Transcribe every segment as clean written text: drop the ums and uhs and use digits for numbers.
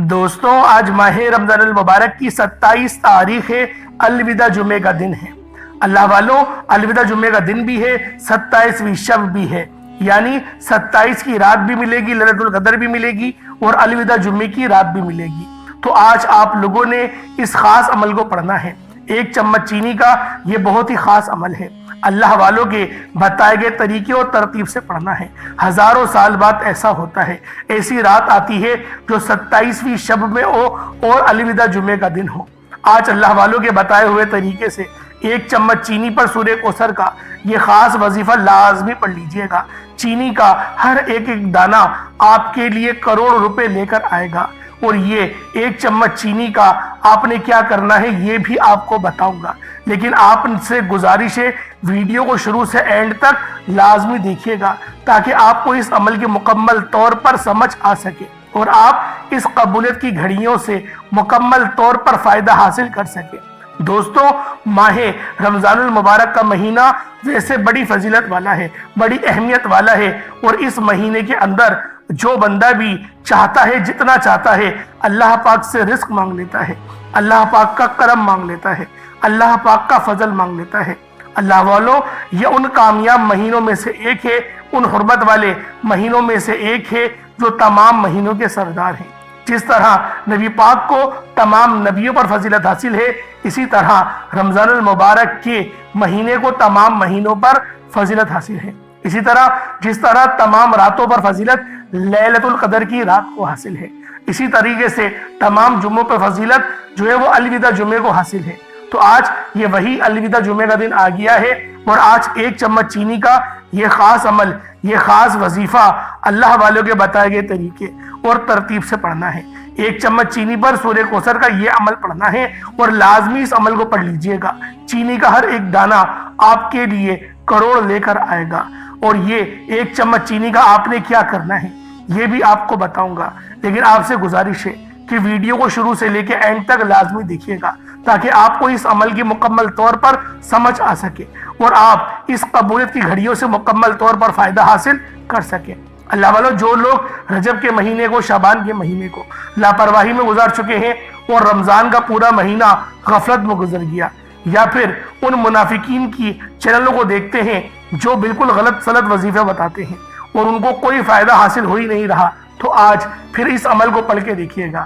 دوستوں آج ماہ رمضان المبارک کی 27 تاریخ ہے، الوداع جمعے کا دن ہے۔ اللہ والوں، الوداع جمعے کا دن بھی ہے، 27ویں شب بھی ہے، یعنی 27 کی رات بھی ملے گی، لیلۃ القدر بھی ملے گی اور الوداع جمعے کی رات بھی ملے گی۔ تو آج آپ لوگوں نے اس خاص عمل کو پڑھنا ہے۔ 1 چمچ چینی کا یہ بہت ہی خاص عمل ہے، اللہ والوں کے بتائے گئے طریقے اور ترتیب سے پڑھنا ہے۔ ہزاروں سال بعد ایسا ہوتا ہے، ایسی رات آتی ہے جو 27ویں شب میں ہو اور الوداع جمعے کا دن ہو۔ آج اللہ والوں کے بتائے ہوئے طریقے سے 1 چمچ چینی پر سورہ کوثر کا یہ خاص وظیفہ لازمی پڑھ لیجئے گا۔ چینی کا ہر ایک دانہ آپ کے لیے کروڑ روپے لے کر آئے گا، اور یہ 1 چمچ چینی کا آپ نے کیا کرنا ہے یہ بھی آپ کو بتاؤں گا، لیکن آپ سے گزارش ہے ویڈیو کو شروع سے اینڈ تک لازمی دیکھیے گا تاکہ آپ کو اس عمل کی مکمل طور پر سمجھ آ سکے اور آپ اس قبولیت کی گھڑیوں سے مکمل طور پر فائدہ حاصل کر سکے۔ دوستوں، ماہ رمضان المبارک کا مہینہ ویسے بڑی فضیلت والا ہے، بڑی اہمیت والا ہے، اور اس مہینے کے اندر جو بندہ بھی چاہتا ہے، جتنا چاہتا ہے، اللہ پاک سے رزق مانگ لیتا ہے، اللہ پاک کا کرم مانگ لیتا ہے، اللہ پاک کا فضل مانگ لیتا ہے۔ اللہ والوں، یہ ان کامیاب مہینوں میں سے ایک ہے، ان حرمت والے مہینوں میں سے ایک ہے جو تمام مہینوں کے سردار ہیں۔ جس طرح نبی پاک کو تمام نبیوں پر فضیلت حاصل ہے، اسی طرح رمضان المبارک کے مہینے کو تمام مہینوں پر فضیلت حاصل ہے۔ اسی طرح جس طرح تمام راتوں پر فضیلت لیلۃ القدر کی رات کو حاصل ہے، اسی طریقے سے تمام جمعوں پر فضیلت جو ہے وہ الوداع جمعے کو حاصل ہے۔ تو آج یہ وہی الوداع جمعے کا دن آ گیا ہے، اور آج 1 چمچ چینی کا یہ خاص عمل، یہ خاص وظیفہ اللہ والوں کے بتائے گئے طریقے اور ترتیب سے پڑھنا ہے۔ 1 چمچ چینی پر سورہ کوثر کا یہ عمل پڑھنا ہے، اور لازمی اس عمل کو پڑھ لیجئے گا۔ چینی کا ہر ایک دانہ آپ کے لیے کروڑ لے کر آئے گا، اور یہ 1 چمچ چینی کا آپ نے کیا کرنا ہے یہ بھی آپ کو بتاؤں گا، لیکن آپ سے گزارش ہے کہ ویڈیو کو شروع سے لے کے اینڈ تک لازمی دیکھیے گا تاکہ آپ کو اس عمل کی مکمل طور پر سمجھ آ سکے اور آپ اس قبولیت کی گھڑیوں سے مکمل طور پر فائدہ حاصل کر سکیں۔ اللہ والوں، جو لوگ رجب کے مہینے کو، شعبان کے مہینے کو لاپرواہی میں گزار چکے ہیں اور رمضان کا پورا مہینہ غفلت میں گزر گیا، یا پھر ان منافقین کی چینلوں کو دیکھتے ہیں جو بالکل غلط سلط وظیفے بتاتے ہیں اور ان کو کوئی فائدہ حاصل ہو ہی نہیں رہا، تو آج پھر اس عمل کو پڑھ کے دیکھیے گا۔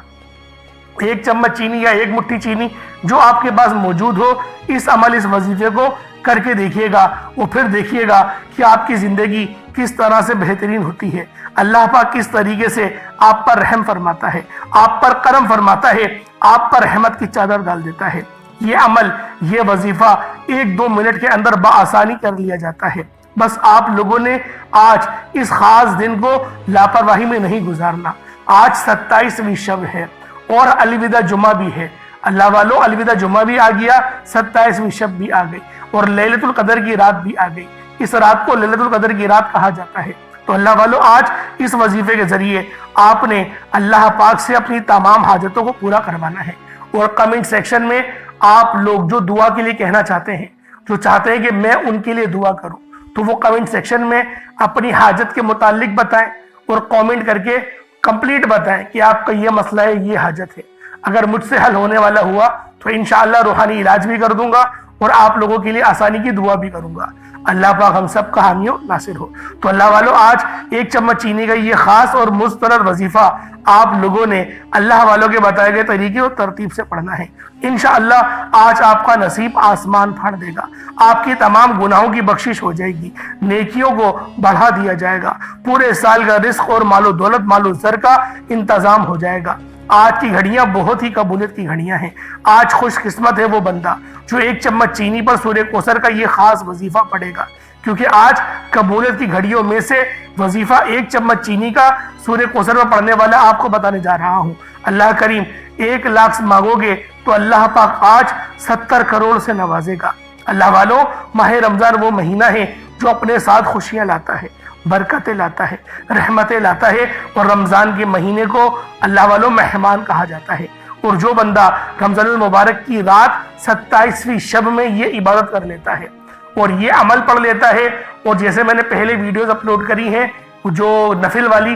1 چمچ چینی یا 1 مٹھی چینی جو آپ کے پاس موجود ہو، اس عمل، اس وظیفے کو کر کے دیکھیے گا، اور پھر دیکھیے گا کہ آپ کی زندگی کس طرح سے بہترین ہوتی ہے، اللہ پاک کس طریقے سے آپ پر رحم فرماتا ہے، آپ پر کرم فرماتا ہے، آپ پر رحمت کی چادر ڈال دیتا ہے۔ یہ عمل، یہ وظیفہ 1-2 منٹ کے اندر بآسانی کر لیا جاتا ہے۔ بس آپ لوگوں نے آج اس خاص دن کو لاپرواہی میں نہیں گزارنا۔ آج 27ویں شب ہے اور الوداع جمعہ بھی ہے۔ اللہ والوں، الوداع جمعہ بھی آ گیا، 27ویں شب بھی آ گئی، اور لیلۃ القدر کی رات بھی آ گئی۔ اس رات کو لیلۃ القدر کی رات کہا جاتا ہے۔ تو اللہ والوں، آج اس وظیفے کے ذریعے آپ نے اللہ پاک سے اپنی تمام حاجتوں کو پورا کروانا ہے، اور کمنٹ سیکشن میں آپ لوگ جو دعا کے لیے کہنا چاہتے ہیں، جو چاہتے ہیں کہ میں ان کے لیے دعا کروں، تو وہ کمنٹ سیکشن میں اپنی حاجت کے متعلق بتائیں، اور کامنٹ کر کے کمپلیٹ بتائیں کہ آپ کا یہ مسئلہ ہے، یہ حاجت ہے۔ اگر مجھ سے حل ہونے والا ہوا تو انشاءاللہ روحانی علاج بھی کر دوں گا، اور آپ لوگوں کے لیے آسانی کی دعا بھی کروں گا۔ اللہ پاک ہم سب کا حامی و ناصر ہو۔ تو اللہ والوں، آج 1 چمچ چینی کا یہ خاص اور مستند وظیفہ آپ لوگوں نے اللہ والوں کے بتائے گئے طریقے اور ترتیب سے پڑھنا ہے۔ انشاءاللہ آج آپ کا نصیب آسمان پھاڑ دے گا، آپ کی تمام گناہوں کی بخشش ہو جائے گی، نیکیوں کو بڑھا دیا جائے گا، پورے سال کا رزق اور مال و دولت، مال و زر کا انتظام ہو جائے گا۔ آج کی گھڑیاں بہت ہی قبولیت کی گھڑیاں ہیں۔ آج خوش قسمت ہے وہ بندہ جو 1 چمچ چینی پر سورہ کوثر کا یہ خاص وظیفہ پڑھے گا، کیونکہ آج قبولیت کی گھڑیوں میں سے وظیفہ 1 چمچ چینی کا سورہ کوثر پر پڑھنے والا آپ کو بتانے جا رہا ہوں۔ اللہ کریم 1 لاکھ مانگو گے تو اللہ پاک آج 70 کروڑ سے نوازے گا۔ اللہ والوں، ماہ رمضان وہ مہینہ ہے جو اپنے ساتھ خوشیاں لاتا ہے، برکتیں لاتا ہے، رحمتیں لاتا ہے، اور رمضان کے مہینے کو اللہ والوں مہمان کہا جاتا ہے۔ اور جو بندہ رمضان المبارک کی رات 27ویں شب میں یہ عبادت کر لیتا ہے اور یہ عمل پڑھ لیتا ہے، اور جیسے میں نے پہلے ویڈیوز اپلوڈ کری ہیں جو نفل والی،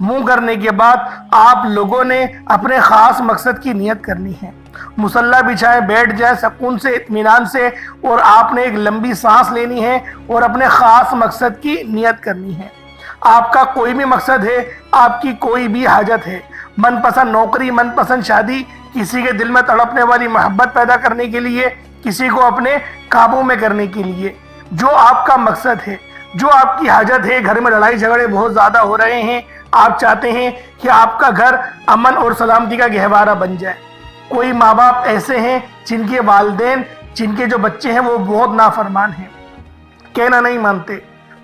منہ کرنے کے بعد آپ لوگوں نے اپنے خاص مقصد کی نیت کرنی ہے۔ مصلی بچھائے بیٹھ جائے سکون سے اطمینان سے، اور آپ نے ایک لمبی سانس لینی ہے اور اپنے خاص مقصد کی نیت کرنی ہے۔ آپ کا کوئی بھی مقصد ہے، آپ کی کوئی بھی حاجت ہے، من پسند نوکری، من پسند شادی، کسی کے دل میں تڑپنے والی محبت پیدا کرنے کے لیے، کسی کو اپنے قابو میں کرنے کے لیے، جو آپ کا مقصد ہے، جو آپ کی حاجت ہے، گھر میں لڑائی جھگڑے بہت زیادہ ہو رہے ہیں، آپ چاہتے ہیں کہ آپ کا گھر امن اور سلامتی کا گہوارہ بن جائے۔ کوئی ماں باپ ایسے ہیں جن کے والدین، جن کے جو بچے ہیں وہ بہت نافرمان ہیں، کہنا نہیں مانتے،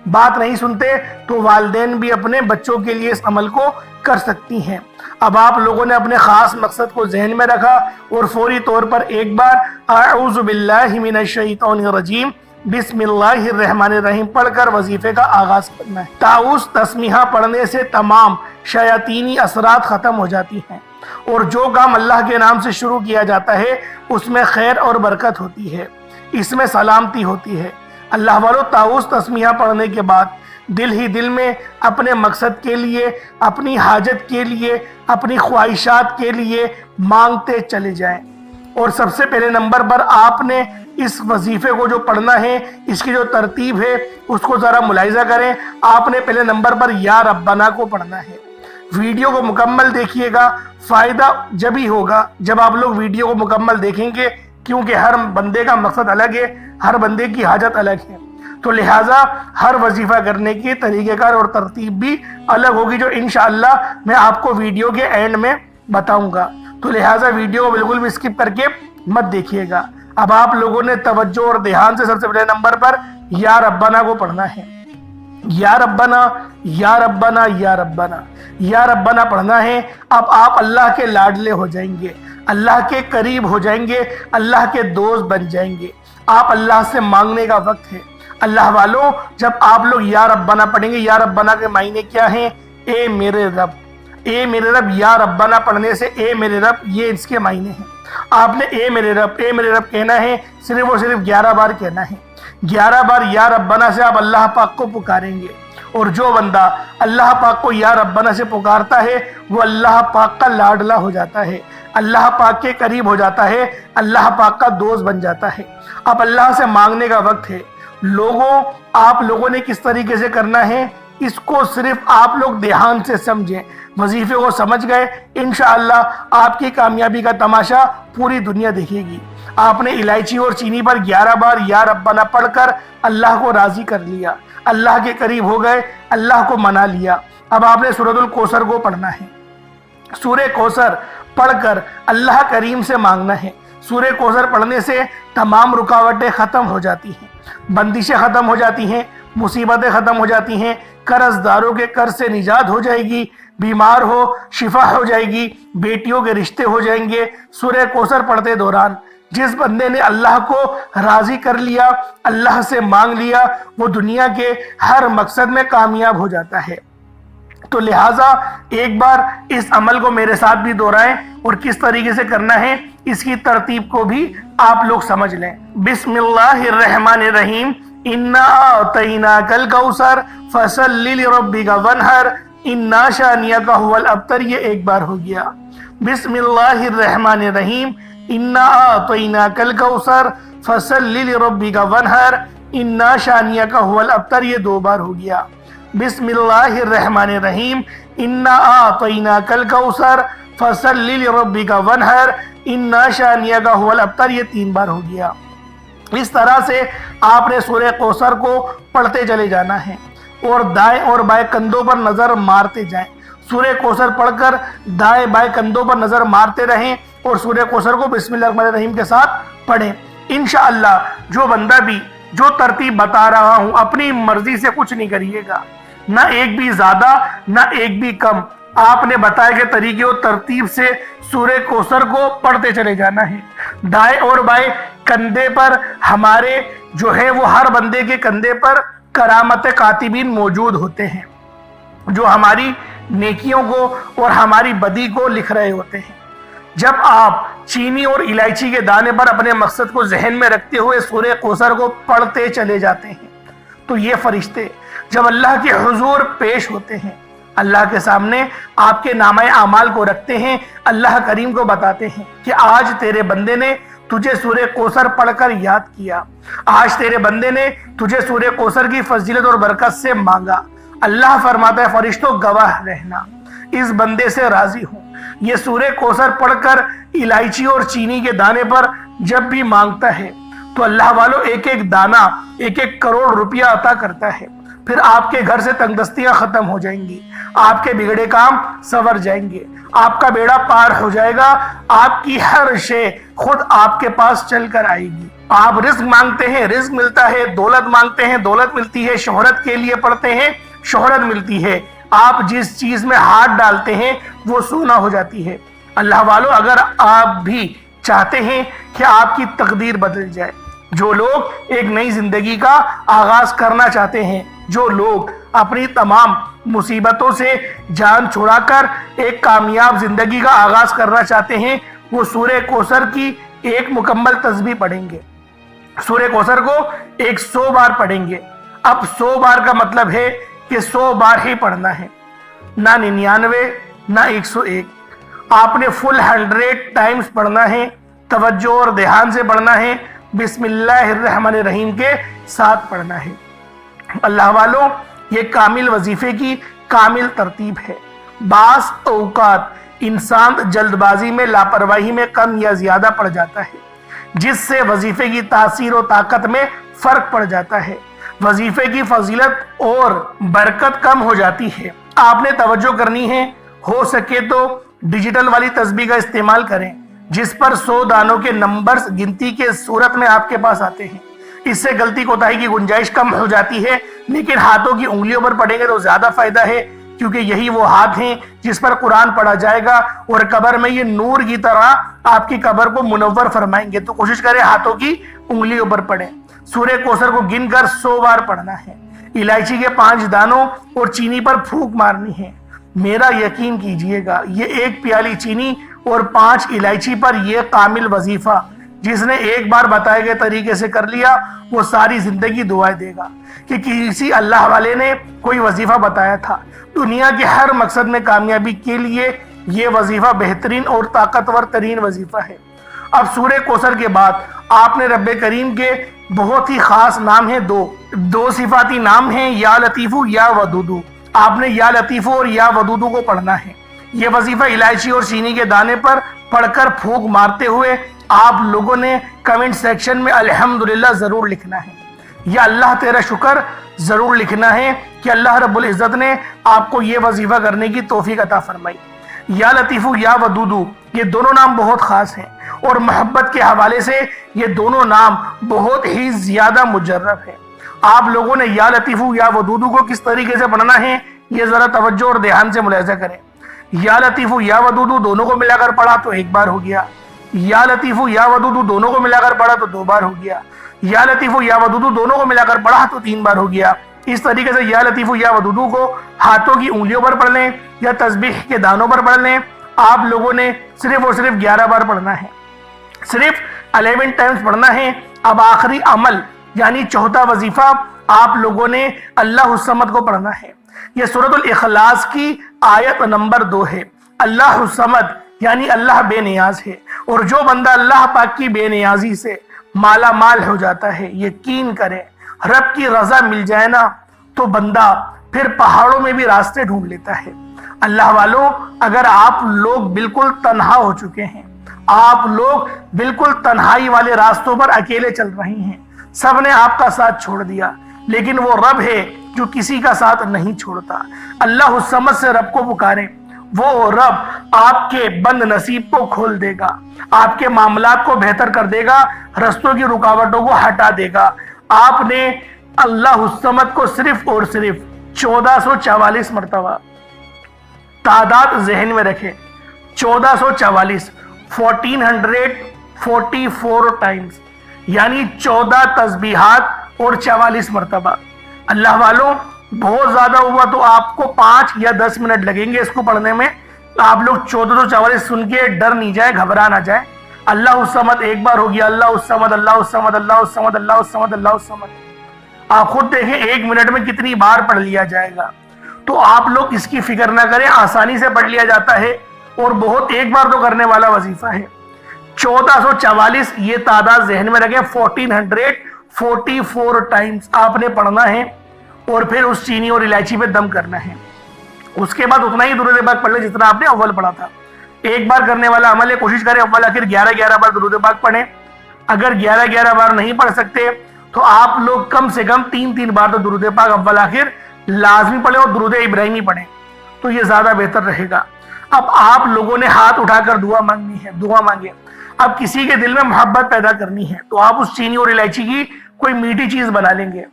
بات نہیں سنتے، تو والدین بھی اپنے بچوں کے لیے اس عمل کو کر سکتی ہیں۔ اب آپ لوگوں نے اپنے خاص مقصد کو ذہن میں رکھا اور فوری طور پر ایک بار اعوذ باللہ من الشیطان الرجیم بسم اللہ الرحمن الرحیم پڑھ کر وظیفے کا آغاز کرنا ہے۔ تعوذ تسمیہ پڑھنے سے تمام شیاطینی اثرات ختم ہو جاتی ہیں، اور جو کام اللہ کے نام سے شروع کیا جاتا ہے اس میں خیر اور برکت ہوتی ہے، اس میں سلامتی ہوتی ہے۔ اللہ والو، تعوذ تسمیہ پڑھنے کے بعد دل ہی دل میں اپنے مقصد کے لیے، اپنی حاجت کے لیے، اپنی خواہشات کے لیے مانگتے چلے جائیں۔ اور سب سے پہلے نمبر پر آپ نے اس وظیفے کو جو پڑھنا ہے، اس کی جو ترتیب ہے اس کو ذرا ملاحظہ کریں۔ آپ نے پہلے نمبر پر یا ربنا کو پڑھنا ہے۔ ویڈیو کو مکمل دیکھیے گا، فائدہ جب ہی ہوگا جب آپ لوگ ویڈیو کو مکمل دیکھیں گے، کیونکہ ہر بندے کا مقصد الگ ہے، ہر بندے کی حاجت الگ ہے، تو لہٰذا ہر وظیفہ کرنے کی طریقہ کار اور ترتیب بھی الگ ہوگی، جو انشاءاللہ میں آپ کو ویڈیو کے اینڈ میں بتاؤں گا۔ تو لہٰذا ویڈیو کو بالکل بھی اسکپ کر کے مت دیکھیے گا۔ اب آپ لوگوں نے توجہ اور دھیان سے سب سے پہلے نمبر پر یا ربنا کو پڑھنا ہے۔ یا ربنا یا ربنا یا ربنا یا ربنا پڑھنا ہے۔ اب آپ اللہ کے لاڈلے ہو جائیں گے، اللہ کے قریب ہو جائیں گے، اللہ کے دوست بن جائیں گے۔ آپ اللہ سے مانگنے کا وقت ہے۔ اللہ والوں، جب آپ لوگ یا ربنا پڑھیں گے، یا ربنا کے معنی کیا ہیں؟ اے میرے رب، اے میرے رب۔ یا ربنا پڑھنے سے اے میرے رب، یہ اس کے معنی ہیں۔ آپ نے اے میرے رب، اے میرے رب کہنا ہے، صرف اور صرف 11 بار کہنا ہے۔ 11 بار یا ربنا سے آپ اللہ پاک کو پکاریں گے، اور جو بندہ اللہ پاک کو یا ربنا سے پکارتا ہے وہ اللہ پاک کا لاڈلا ہو جاتا ہے، اللہ پاک کے قریب ہو جاتا ہے، اللہ پاک کا دوست بن جاتا ہے۔ اب اللہ سے مانگنے کا وقت ہے۔ لوگوں، آپ لوگوں نے کس طریقے سے کرنا ہے اس کو صرف آپ لوگ دھیان سے سمجھیں، وظیفے کو سمجھ گئے، انشاءاللہ آپ کی کامیابی کا تماشا پوری دنیا دیکھے گی۔ آپ نے الائچی اور چینی پر 11 بار یا ربنا پڑھ کر اللہ کو راضی کر لیا، اللہ کے قریب ہو گئے، اللہ کو منا لیا۔ اب آپ نے سورۃ الکوثر کو پڑھنا ہے۔ سورہ کوثر پڑھ کر اللہ کریم سے مانگنا ہے۔ سورہ کوثر پڑھنے سے تمام رکاوٹیں ختم ہو جاتی ہیں، بندشیں ختم ہو جاتی ہیں، مصیبتیں ختم ہو جاتی ہیں، قرض داروں کے قرض سے نجات ہو جائے گی، بیمار ہو شفا ہو جائے گی، بیٹیوں کے رشتے ہو جائیں گے۔ سورہ کوثر پڑھتے دوران جس بندے نے اللہ کو راضی کر لیا، اللہ سے مانگ لیا، وہ دنیا کے ہر مقصد میں کامیاب ہو جاتا ہے۔ تو لہٰذا ایک بار اس عمل کو میرے ساتھ بھی دہرائیں، اور کس طریقے سے کرنا ہے اس کی ترتیب کو بھی آپ لوگ سمجھ لیں۔ بسم اللہ الرحمن الرحیم، انا اعطیناک الکوثر فصل لربک وانحر انا شانئک ھو الابتر، یہ ایک بار ہو گیا۔ بسم اللہ الرحمن الرحیم، انا اعطیناک الکوثر فصل لربک وانحر انا شانئک ھو الابتر، یہ 2 بار ہو گیا۔ بسم اللہ الرحمن الرحیم، انا اعطیناک الکوثر فصل لربک وانحر انا شانئک ھو الابتر، یہ 3 بار ہو گیا۔ اس طرح سے آپ نے سورہ کوثر کو پڑھتے چلے جانا ہے، اور دائیں اور بائیں کندھوں پر نظر مارتے جائیں۔ سورہ کوثر پڑھ کر دائیں بائیں کندھوں پر نظر مارتے رہیں، اور سورہ کوثر کو بسم اللہ الرحمن الرحیم کے ساتھ پڑھیں۔ انشاءاللہ جو بندہ بھی جو ترتیب بتا رہا ہوں اپنی مرضی سے کچھ نہیں کریے گا، نہ ایک بھی زیادہ نہ ایک بھی کم۔ آپ نے بتائے گئے طریقے اور ترتیب سے سورہ کوثر کو پڑھتے چلے جانا ہے۔ دائیں اور بائیں کندھے پر ہمارے جو ہے وہ ہر بندے کے کندھے پر کرامت کاتبین موجود ہوتے ہیں، جو ہماری نیکیوں کو اور ہماری بدی کو لکھ رہے ہوتے ہیں۔ جب آپ چینی اور الائچی کے دانے پر اپنے مقصد کو ذہن میں رکھتے ہوئے سورہ کوثر کو پڑھتے چلے جاتے ہیں، تو یہ فرشتے جب اللہ کے حضور پیش ہوتے ہیں اللہ کے سامنے آپ کے نامہ اعمال کو رکھتے ہیں، اللہ کریم کو بتاتے ہیں کہ آج تیرے بندے نے تجھے سورہ کوثر پڑھ کر یاد کیا، آج تیرے بندے نے تجھے سورہ کوثر کی فضیلت اور برکت سے مانگا۔ اللہ فرماتا ہے فرشتوں گواہ رہنا، اس بندے سے راضی ہوں، یہ سورہ کوثر پڑھ کر الائچی اور چینی کے دانے پر جب بھی مانگتا ہے تو اللہ والوں ایک ایک دانہ 1-1 کروڑ روپیہ عطا کرتا ہے۔ پھر آپ کے گھر سے تنگ دستیاں ختم ہو جائیں گی، آپ کے بگڑے کام سنور جائیں گے، آپ کا بیڑا پار ہو جائے گا، آپ کی ہر شے خود آپ کے پاس چل کر آئے گی۔ آپ رزق مانگتے ہیں، رزق ملتا ہے، دولت مانگتے ہیں، دولت ملتی ہے، شہرت کے لیے پڑھتے ہیں، شہرت ملتی ہے، آپ جس چیز میں ہاتھ ڈالتے ہیں وہ سونا ہو جاتی ہے۔ اللہ والو، اگر آپ بھی چاہتے ہیں کہ آپ کی تقدیر بدل جائے، جو لوگ ایک نئی زندگی کا آغاز کرنا چاہتے ہیں، جو لوگ اپنی تمام مصیبتوں سے جان چھڑا کر ایک کامیاب زندگی کا آغاز کرنا چاہتے ہیں، وہ سورہ کوثر کی ایک مکمل تسبیح پڑھیں گے۔ سورہ کوثر کو 100 بار پڑھیں گے۔ اب 100 بار کا مطلب ہے کہ 100 بار ہی پڑھنا ہے، نہ 99 نہ 101۔ آپ نے فل 100 ٹائمز پڑھنا ہے، توجہ اور دھیان سے پڑھنا ہے، بسم اللہ الرحمن الرحیم کے ساتھ پڑھنا ہے۔ اللہ والوں، یہ کامل وظیفے کی کامل ترتیب ہے۔ بعض اوقات انسان جلد بازی میں، لاپرواہی میں کم یا زیادہ پڑ جاتا ہے، جس سے وظیفے کی تاثیر و طاقت میں فرق پڑ جاتا ہے، وظیفے کی فضیلت اور برکت کم ہو جاتی ہے۔ آپ نے توجہ کرنی ہے، ہو سکے تو ڈیجیٹل والی تسبیح کا استعمال کریں، جس پر 100 دانوں کے نمبرز گنتی کے صورت میں آپ کے پاس آتے ہیں۔ اس سے غلطی کوتاہی کی گنجائش کم ہو جاتی ہے، لیکن ہاتھوں کی انگلیوں پر پڑھیں گے تو زیادہ فائدہ ہے، کیونکہ یہی وہ ہاتھ ہیں جس پر قرآن پڑھا جائے گا، اور قبر میں یہ نور کی طرح آپ کی قبر کو منور فرمائیں گے۔ تو کوشش کریں ہاتھوں کی انگلیوں پر پڑھیں۔ سورہ کوثر کو گن کر 100 بار پڑھنا ہے، الائچی کے 5 دانوں اور چینی پر پھونک مارنی ہے۔ میرا یقین کیجئے گا، یہ 1 پیالی چینی اور 5 الائچی پر یہ کامل وظیفہ جس نے ایک بار بتائے گئے طریقے سے کر لیا، وہ ساری زندگی دعائیں دے گا کہ کسی اللہ والے نے کوئی وظیفہ بتایا تھا۔ دنیا کے ہر مقصد میں کامیابی کے لیے یہ وظیفہ بہترین اور طاقتور ترین وظیفہ ہے۔ اب سورہ کوثر کے بعد آپ نے رب کریم کے بہت ہی خاص نام ہیں، دو صفاتی نام ہیں، یا لطیفو یا ودودو۔ آپ نے یا لطیفو اور یا ودودو کو پڑھنا ہے۔ یہ وظیفہ الائچی اور چینی کے دانے پر پڑھ کر پھونک مارتے ہوئے آپ لوگوں نے کمنٹ سیکشن میں الحمدللہ ضرور لکھنا ہے، یا اللہ تیرا شکر ضرور لکھنا ہے کہ اللہ رب العزت نے آپ کو یہ وظیفہ کرنے کی توفیق عطا فرمائی۔ یا لطیفو یا ودودو، یہ دونوں نام بہت خاص ہیں، اور محبت کے حوالے سے یہ دونوں نام بہت ہی زیادہ مجرب ہیں۔ آپ لوگوں نے یا لطیفو یا ودودو کو کس طریقے سے پڑھنا ہے، یہ ذرا توجہ اور دھیان سے ملاحظہ کریں۔ یا لطیفو یا ودودو دونوں کو ملا کر پڑھا تو 1 بار ہو گیا، یا لطیفو یا ودودو دونوں کو ملا کر پڑھا تو 2 بار ہو گیا، یا لطیفو یا ودودو دونوں کو ملا کر پڑھا تو 3 بار ہو گیا۔ اس طریقے سے یا لطیفو یا ودودو کو ہاتھوں کی انگلیوں پر پڑھ لیں یا تسبیح کے دانوں پر پڑھ لیں۔ آپ لوگوں نے صرف اور صرف 11 بار پڑھنا ہے، صرف 11 ٹائمز پڑھنا ہے۔ اب آخری عمل یعنی چوتھا وظیفہ آپ لوگوں نے اللہ الصمد کو پڑھنا ہے۔ یہ سورۃ الاخلاص کی آیت نمبر 2 ہے۔ اللہ الصمد یعنی اللہ بے نیاز ہے، اور جو بندہ اللہ پاک کی بے نیازی سے مالا مال ہو جاتا ہے، یقین کرے رب کی رضا مل جائے نا تو بندہ پھر پہاڑوں میں بھی راستے ڈھونڈ لیتا ہے۔ اللہ والوں، اگر آپ لوگ بالکل تنہا ہو چکے ہیں، آپ لوگ بالکل تنہائی والے راستوں پر اکیلے چل رہے ہیں، سب نے آپ کا ساتھ چھوڑ دیا، لیکن وہ رب ہے جو کسی کا ساتھ نہیں چھوڑتا۔ اللہ الصمد سے رب کو پکاریں، وہ رب آپ کے بند نصیب کو کھول دے گا، آپ کے معاملات کو بہتر کر دے گا، رستوں کی رکاوٹوں کو ہٹا دے گا۔ آپ نے اللہ الصمد کو صرف اور صرف 1444 مرتبہ تعداد ذہن میں رکھے، 1444 1444 ٹائمز، یعنی 14 تسبیحات اور 44 مرتبہ۔ اللہ والوں، بہت زیادہ ہوا تو آپ کو 5 یا 10 منٹ لگیں گے اس کو پڑھنے میں۔ آپ لوگ 1444 سن کے ڈر نہیں جائیں، گھبرا نہ جائیں۔ اللہ الصمد 1 بار ہو گیا، اللہ الصمد اللہ الصمد اللہ الصمد اللہ الصمد اللہ الصمد۔ آپ خود دیکھیں 1 منٹ میں کتنی بار پڑھ لیا جائے گا۔ تو آپ لوگ اس کی فکر نہ کریں، آسانی سے پڑھ لیا جاتا ہے اور بہت ایک بار تو کرنے والا وظیفہ ہے۔ 1444 یہ تعداد ذہن میں رکھیں، 1444 ٹائمز آپ نے پڑھنا ہے اور پھر اس چینی اور الائچی پہ دم کرنا ہے۔ اس کے بعد اتنا ہی درود پاک پڑھ لیں جتنا آپ نے اول پڑھا تھا۔ ایک بار کرنے والا عمل ہے، کوشش کریں اول آخر 11 بار درود پاک پڑھیں۔ اگر 11 بار نہیں پڑھ سکتے تو آپ لوگ کم سے کم 3 بار تو درود پاک اول آخر لازمی پڑھیں اور درود ابراہیمی پڑھیں، تو یہ زیادہ بہتر رہے گا۔ اب آپ لوگوں نے ہاتھ اٹھا کر دعا مانگنی ہے، دعا مانگیں۔ اب کسی کے دل میں محبت پیدا کرنی ہے تو آپ اس چینی اور الائچی کی کوئی میٹھی چیز بنا لیں گے۔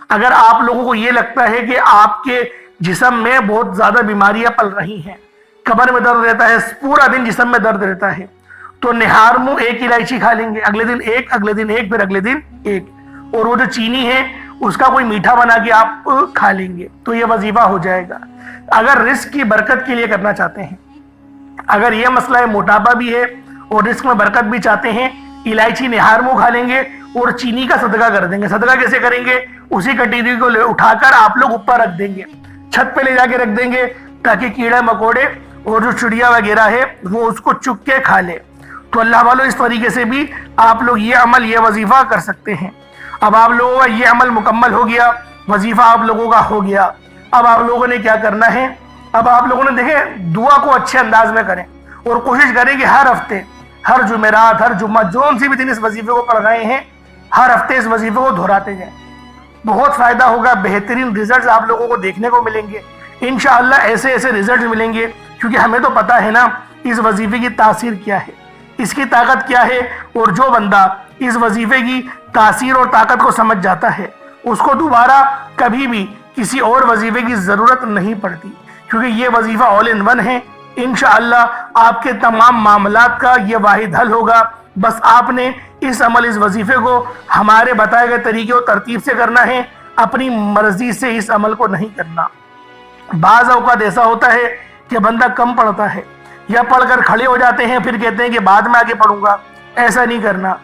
اگر آپ لوگوں کو یہ لگتا ہے کہ آپ کے جسم میں بہت زیادہ بیماریاں پل رہی ہیں، کمر میں درد رہتا ہے، پورا دن جسم میں درد رہتا ہے، تو نہار منہ 1 الائچی کھا لیں گے، اگلے دن 1، اگلے دن 1، پھر اگلے دن 1، اور وہ جو چینی ہے اس کا کوئی میٹھا بنا کے آپ کھا لیں گے تو یہ وظیفہ ہو جائے گا۔ اگر رزق کی برکت کے لیے کرنا چاہتے ہیں، اگر یہ مسئلہ ہے موٹاپا بھی ہے اور رزق میں برکت بھی چاہتے ہیں، الائچی نہار منہ کھا لیں گے اور چینی کا صدقہ کر دیں گے۔ صدقہ کیسے کریں گے؟ اسی کٹوری کو اٹھا کر آپ لوگ اوپر رکھ دیں گے، چھت پہ لے جا کے رکھ دیں گے تاکہ کیڑے مکوڑے اور جو چڑیا وغیرہ ہے وہ اس کو چک کے کھا لے۔ تو اللہ والوں اس طریقے سے بھی آپ لوگ یہ عمل، یہ وظیفہ کر سکتے ہیں۔ اب آپ لوگوں کا یہ عمل مکمل ہو گیا، وظیفہ آپ لوگوں کا ہو گیا۔ اب آپ لوگوں نے کیا کرنا ہے؟ اب آپ لوگوں نے دیکھیں دعا کو اچھے انداز میں کریں اور کوشش کریں کہ ہر ہفتے، ہر جمعرات، ہر جمعہ، جون سی بھی دن اس وظیفے کو پڑھ رہے ہیں، ہر ہفتے اس وظیفے کو دہراتے جائیں۔ بہت فائدہ ہوگا، بہترین ریزلٹس آپ لوگوں کو دیکھنے کو ملیں گے انشاءاللہ۔ ایسے ریزلٹس ملیں گے کیونکہ ہمیں تو پتا ہے نا اس وظیفے کی تاثیر کیا ہے، اس کی طاقت کیا ہے، اور جو بندہ اس وظیفے کی تاثیر اور طاقت کو سمجھ جاتا ہے اس کو دوبارہ کبھی بھی کسی اور وظیفے کی ضرورت نہیں پڑتی، کیونکہ یہ وظیفہ آل ان ون ہے۔ انشاءاللہ آپ کے تمام معاملات کا یہ واحد حل ہوگا۔ بس آپ نے اس عمل، اس وظیفے کو ہمارے بتائے گئے طریقے اور ترتیب سے کرنا ہے، اپنی مرضی سے اس عمل کو نہیں کرنا۔ بعض اوقات ایسا ہوتا ہے کہ بندہ کم پڑھتا ہے یا پڑھ کر کھڑے ہو جاتے ہیں، پھر کہتے ہیں کہ بعد میں آگے پڑھوں گا۔ ایسا نہیں کرنا،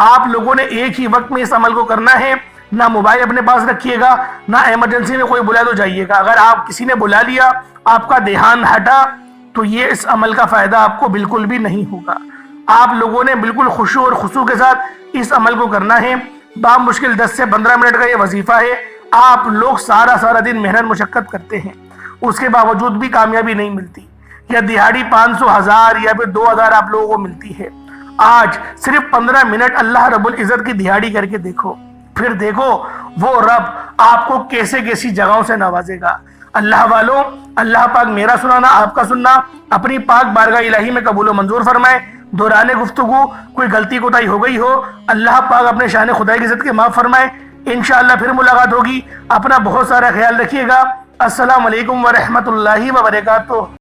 آپ لوگوں نے ایک ہی وقت میں اس عمل کو کرنا ہے۔ نہ موبائل اپنے پاس رکھیے گا، نہ ایمرجنسی میں کوئی بلا تو جائیے گا۔ اگر آپ کسی نے بلا لیا، آپ کا دھیان ہٹا، تو یہ اس عمل کا فائدہ آپ کو بالکل بھی نہیں ہوگا۔ آپ لوگوں نے بالکل خشوع اور خضوع کے ساتھ اس عمل کو کرنا ہے۔ بامشکل 10 سے 15 منٹ کا یہ وظیفہ ہے۔ آپ لوگ سارا دن محنت مشقت کرتے ہیں، اس کے باوجود بھی کامیابی نہیں ملتی، یا دہاڑی 500، 1000 یا پھر 2000 آپ لوگوں کو ملتی ہے۔ آج صرف 15 منٹ اللہ رب العزت کی دہاڑی کر کے دیکھو، پھر دیکھو وہ رب آپ کو کیسی جگہوں سے نوازے گا۔ اللہ والوں، اللہ پاک میرا سنانا، آپ کا سننا اپنی پاک بارگاہ الہی میں قبول و منظور فرمائے۔ دوران گفتگو کوئی غلطی کوتاہی ہو گئی ہو، اللہ پاک اپنے شان خدائی کی عزت کے معاف فرمائے۔ انشاءاللہ پھر ملاقات ہوگی۔ اپنا بہت سارا خیال رکھیے گا۔ السلام علیکم ورحمۃ اللہ وبرکاتہ۔